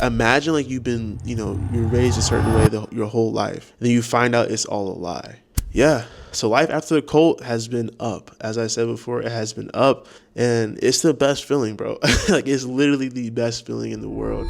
Imagine like you've been, you're raised a certain way your whole life. And then you find out it's all a lie. Yeah. So life after the cult has been up. As I said before, it has been up. And it's the best feeling, bro. Like it's literally the best feeling in the world.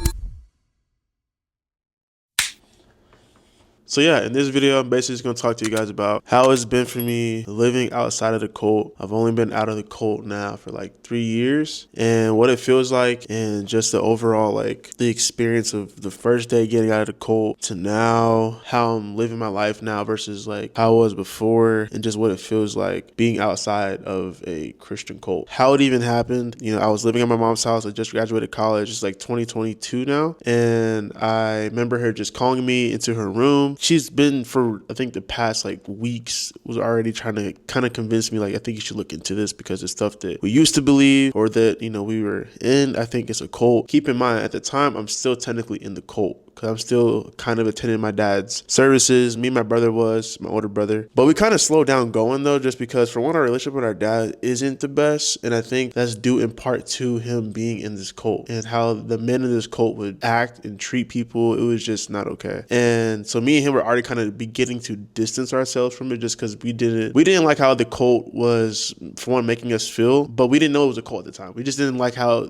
So yeah, in this video, I'm basically just gonna talk to you guys about how it's been for me living outside of the cult. I've only been out of the cult now for like 3 years, and what it feels like, and just the overall like the experience of the first day getting out of the cult to now, how I'm living my life now versus like how I was before, and just what it feels like being outside of a Christian cult. How it even happened, I was living at my mom's house. I just graduated college. It's like 2022 now, and I remember her just calling me into her room. She's been for I think the past like weeks was already trying to kind of convince me like I think you should look into this because it's stuff that we used to believe or that we were in. I think it's a cult. Keep in mind at the time I'm still technically in the cult because I'm still kind of attending my dad's services. Me and my brother was, my older brother. But we kind of slowed down going though, just because for one, our relationship with our dad isn't the best. And I think that's due in part to him being in this cult and how the men in this cult would act and treat people. It was just not okay. And so me and him were already kind of beginning to distance ourselves from it just because we didn't like how the cult was, for one, making us feel, but we didn't know it was a cult at the time. We just didn't like how,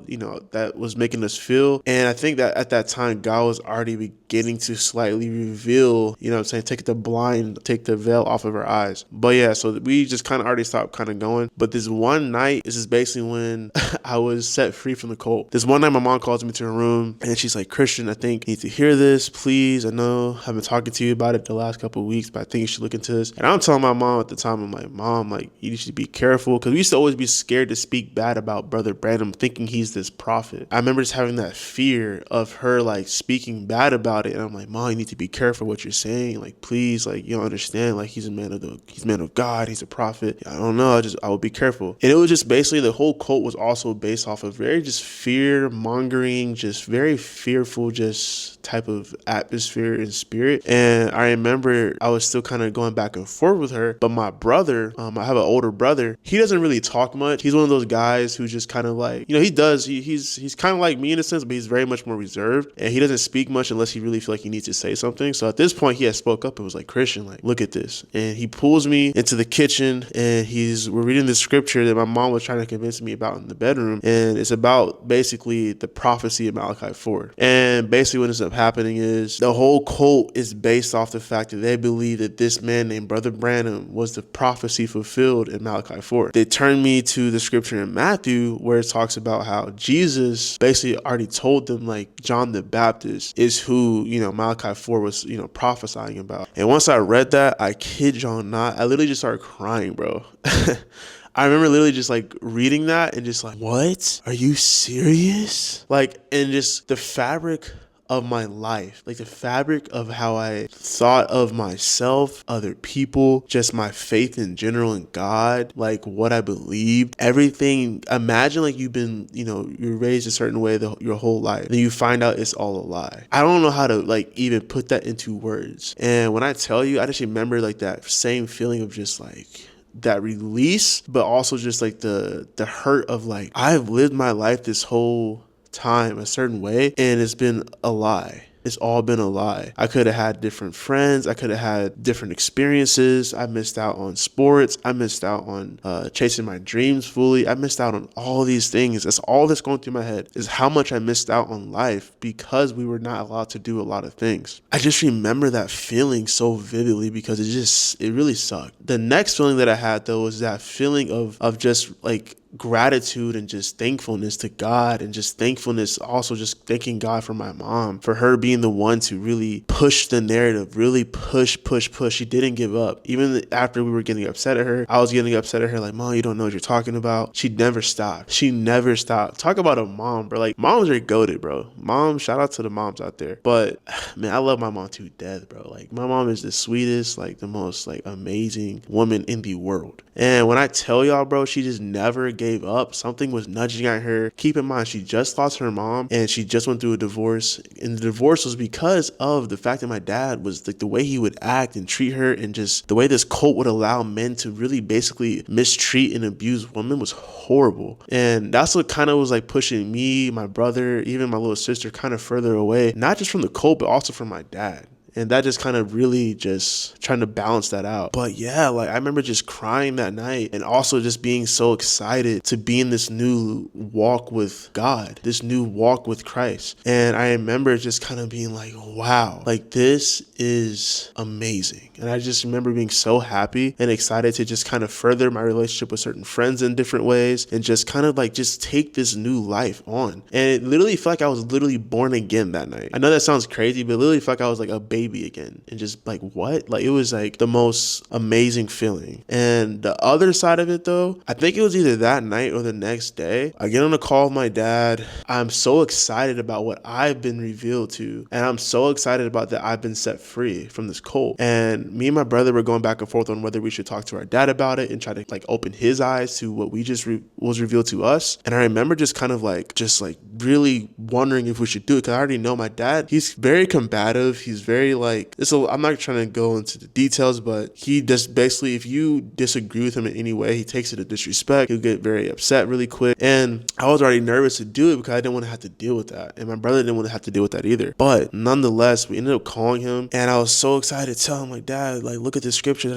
that was making us feel. And I think that at that time, God was already beginning to slightly reveal, take the veil off of our eyes. But yeah, so we just kind of already stopped kind of going. But this one night, this is basically when I was set free from the cult. This one night, my mom calls me to her room and she's like, Christian, I think you need to hear this, please. I know I've been talking to you about it the last couple of weeks, but I think you should look into this. And I'm telling my mom at the time, I'm like, Mom, like, you should be careful. Because we used to always be scared to speak bad about Brother Branham, thinking he's this prophet. I remember just having that fear of her like speaking bad about it. And I'm like, Mom, you need to be careful what you're saying. Like, please, like, you don't understand. Like, he's a man of God. He's a prophet. I don't know. I would be careful. And it was just basically the whole cult was also based off of very just fear mongering, just very fearful, just type of atmosphere and spirit. And I remember I was still kind of going back and forth with her, but my brother, I have an older brother. He doesn't really talk much. He's one of those guys who just kind of like, he's kind of like me in a sense, but he's very much more reserved, and he doesn't speak much unless he really feel like he needs to say something. So at this point, he had spoke up and was like, Christian, like, look at this. And he pulls me into the kitchen, and we're reading the scripture that my mom was trying to convince me about in the bedroom, and it's about basically the prophecy of Malachi 4. And basically what ends up happening is the whole cult is based off the fact that they believe that this man named Brother Branham was the prophecy fulfilled in Malachi 4. They turned me to the scripture in Matthew where it talks about how Jesus basically already told them like John the Baptist is who, Malachi 4 was, prophesying about. And once I read that, I kid y'all not, I literally just started crying, bro. I remember literally just like reading that and just like, what? Are you serious? Like, and just the fabric of my life, like the fabric of how I thought of myself, other people, just my faith in general in God, like what I believed, everything. Imagine like you've been, you're raised a certain way your whole life, then you find out it's all a lie. I don't know how to like even put that into words. And when I tell you, I just remember like that same feeling of just like that release, but also just like the hurt of like, I've lived my life this whole time a certain way and it's been a lie. It's all been a lie. I could have had different friends. I could have had different experiences. I missed out on sports. I missed out on chasing my dreams fully. I missed out on all these things. That's all that's going through my head is how much I missed out on life because we were not allowed to do a lot of things. I just remember that feeling so vividly because it really sucked. The next feeling that I had though was that feeling of just like gratitude and just thankfulness to God, and just thankfulness also just thanking God for my mom, for her being the one to really push the narrative, really push. She didn't give up. Even after we were getting upset at her, I was getting upset at her like, Mom, you don't know what you're talking about. She never stopped. Talk about a mom, bro. Like, moms are goated, bro. Mom, shout out to the moms out there. But man, I love my mom to death, bro. Like, my mom is the sweetest, like the most like amazing woman in the world. And when I tell y'all, bro, she just never gave up. Something was nudging at her. Keep in mind, she just lost her mom and she just went through a divorce. And the divorce was because of the fact that my dad was like the way he would act and treat her, and just the way this cult would allow men to really basically mistreat and abuse women was horrible. And that's what kind of was like pushing me, my brother, even my little sister kind of further away, not just from the cult, but also from my dad. And that just kind of really just trying to balance that out. But yeah, like I remember just crying that night and also just being so excited to be in this new walk with God, this new walk with Christ. And I remember just kind of being like, wow, like this is amazing. And I just remember being so happy and excited to just kind of further my relationship with certain friends in different ways and just kind of like just take this new life on. And it literally felt like I was literally born again that night. I know that sounds crazy, but it literally felt like I was like a baby again, and just like, what? Like, it was like the most amazing feeling. And the other side of it though, I think it was either that night or the next day, I get on a call with my dad. I'm so excited about what I've been revealed to, and I'm so excited about that I've been set free from this cult. And me and my brother were going back and forth on whether we should talk to our dad about it and try to like open his eyes to what we just was revealed to us. And I remember just kind of like really wondering if we should do it, because I already know my dad, he's very combative. He's very like, I'm not trying to go into the details, but he just basically, if you disagree with him in any way, he takes it as disrespect. He'll get very upset really quick. And I was already nervous to do it because I didn't want to have to deal with that. And my brother didn't want to have to deal with that either. But nonetheless, we ended up calling him, and I was so excited to tell him, like, Dad, like, look at the scripture,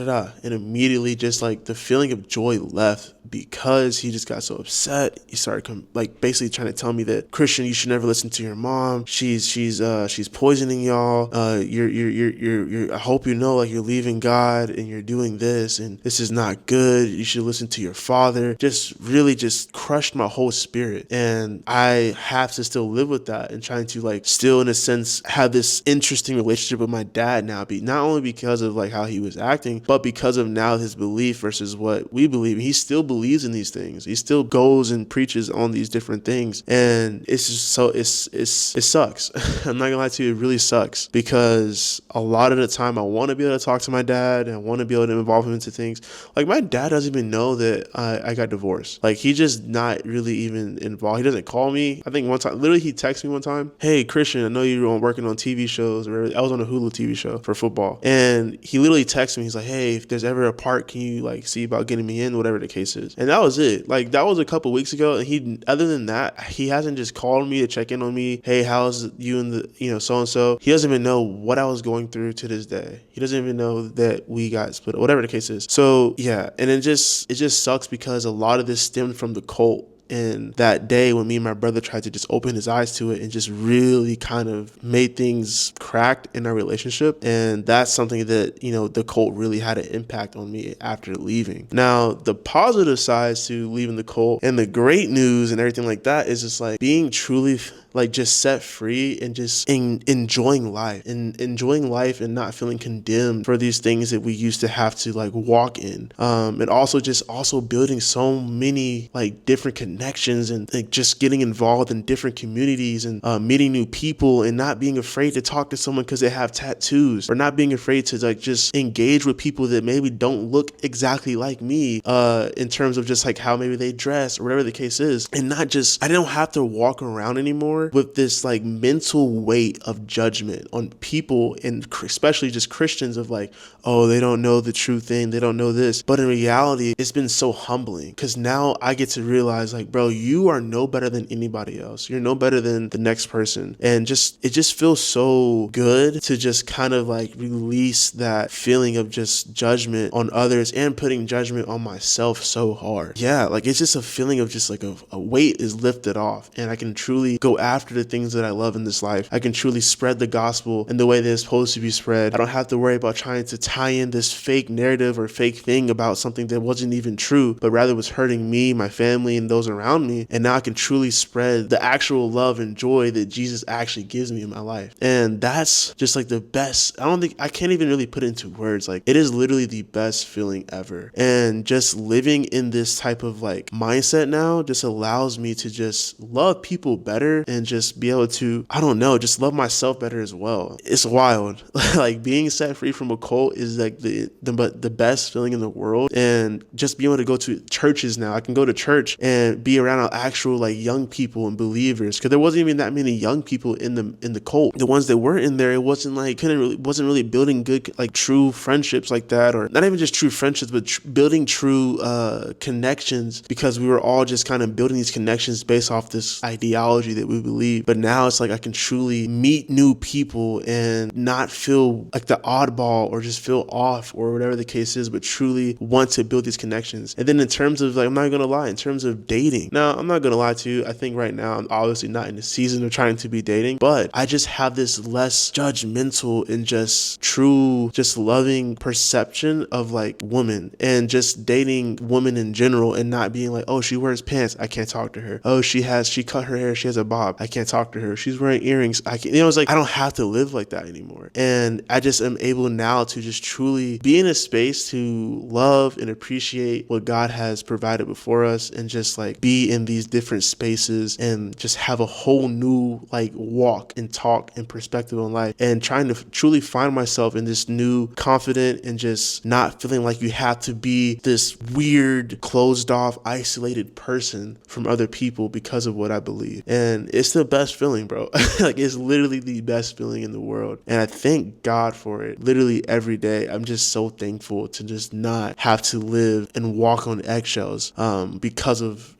And immediately just like the feeling of joy left, because he just got so upset. He started basically trying to tell me that, Christian, you should never listen to your mom. She's poisoning y'all. I hope you know, like, you're leaving God and you're doing this, and this is not good. You should listen to your father. Just really just crushed my whole spirit. And I have to still live with that and trying to like still, in a sense, have this interesting relationship with my dad now, not only because of like how he was acting, but because of now his belief versus what we believe. He still believes in these things. He still goes and preaches on these different things. And it's just so, it sucks. I'm not gonna lie to you, it really sucks, because a lot of the time I want to be able to talk to my dad and I want to be able to involve him into things. Like, my dad doesn't even know that I got divorced. Like, he just not really even involved. He doesn't call me. I think one time, literally, he texted me one time, hey, Christian, I know you're working on TV shows. Or I was on a Hulu TV show for football. And he literally texted me. He's like, hey, if there's ever a part, can you like see about getting me in, whatever the case is. And that was it. Like, that was a couple weeks ago. And other than that, he hasn't just called me to check in on me. Hey, how's you and the, so-and-so. He doesn't even know what I was going through to this day. He doesn't even know that we got split, whatever the case is. So yeah, and it just sucks because a lot of this stemmed from the cult. And that day when me and my brother tried to just open his eyes to it and just really kind of made things cracked in our relationship. And that's something that, the cult really had an impact on me after leaving. Now, the positive sides to leaving the cult and the great news and everything like that is just like being truly like just set free and just enjoying life and not feeling condemned for these things that we used to have to like walk in. And also building so many like different connections and like just getting involved in different communities and meeting new people and not being afraid to talk to someone because they have tattoos, or not being afraid to like just engage with people that maybe don't look exactly like me in terms of just like how maybe they dress or whatever the case is. And I don't have to walk around anymore with this like mental weight of judgment on people, and especially just Christians, of like, oh, they don't know the true thing, they don't know this. But in reality, it's been so humbling, because now I get to realize like, bro, you are no better than anybody else. You're no better than the next person. And it just feels so good to just kind of like release that feeling of just judgment on others and putting judgment on myself so hard. Yeah, like it's just a feeling of just like a weight is lifted off, and I can truly go after the things that I love in this life. I can truly spread the gospel in the way that it's supposed to be spread. I don't have to worry about trying to tie in this fake narrative or fake thing about something that wasn't even true, but rather was hurting me, my family, and those around me. And now I can truly spread the actual love and joy that Jesus actually gives me in my life. And that's just like the best. I can't even really put it into words. Like, it is literally the best feeling ever. And just living in this type of like mindset now just allows me to just love people better and and just be able to, I don't know, just love myself better as well. It's wild. Like being set free from a cult is like the best feeling in the world. And just being able to go to churches now, I can go to church and be around actual like young people and believers, because there wasn't even that many young people in the cult. The ones that were in there, it wasn't like wasn't really building good like true friendships like that, or not even just true friendships, but building true connections, because we were all just kind of building these connections based off this ideology that we believe. But now it's like I can truly meet new people and not feel like the oddball or just feel off or whatever the case is, but truly want to build these connections. And then in terms of like, I'm not gonna lie, in terms of dating, now I'm not gonna lie to you, I think right now I'm obviously not in the season of trying to be dating, but I just have this less judgmental and just true, just loving perception of like women, and just dating women in general, and not being like, oh, she wears pants, I can't talk to her. Oh, she cut her hair, she has a bob, I can't talk to her. She's wearing earrings, I can't. It's like I don't have to live like that anymore. And I just am able now to just truly be in a space to love and appreciate what God has provided before us, and just like be in these different spaces and just have a whole new like walk and talk and perspective on life, and trying to truly find myself in this new confident, and just not feeling like you have to be this weird, closed off, isolated person from other people because of what I believe. And it's the best feeling, bro. Like it's literally the best feeling in the world. And I thank God for it literally every day. I'm just so thankful to just not have to live and walk on eggshells because of,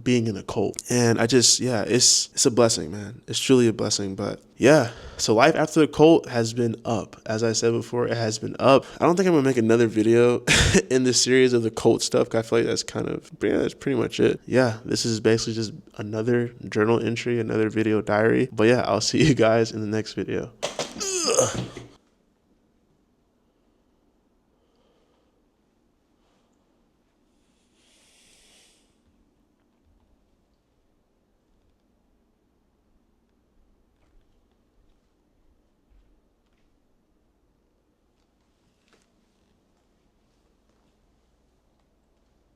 being in a cult. And I just, it's a blessing, man. It's truly a blessing. But yeah, so life after the cult has been up. As I said before, it has been up. I don't think I'm gonna make another video in this series of the cult stuff, 'cause I feel like that's that's pretty much it. Yeah, this is basically just another journal entry, another video diary. But yeah, I'll see you guys in the next video. Ugh.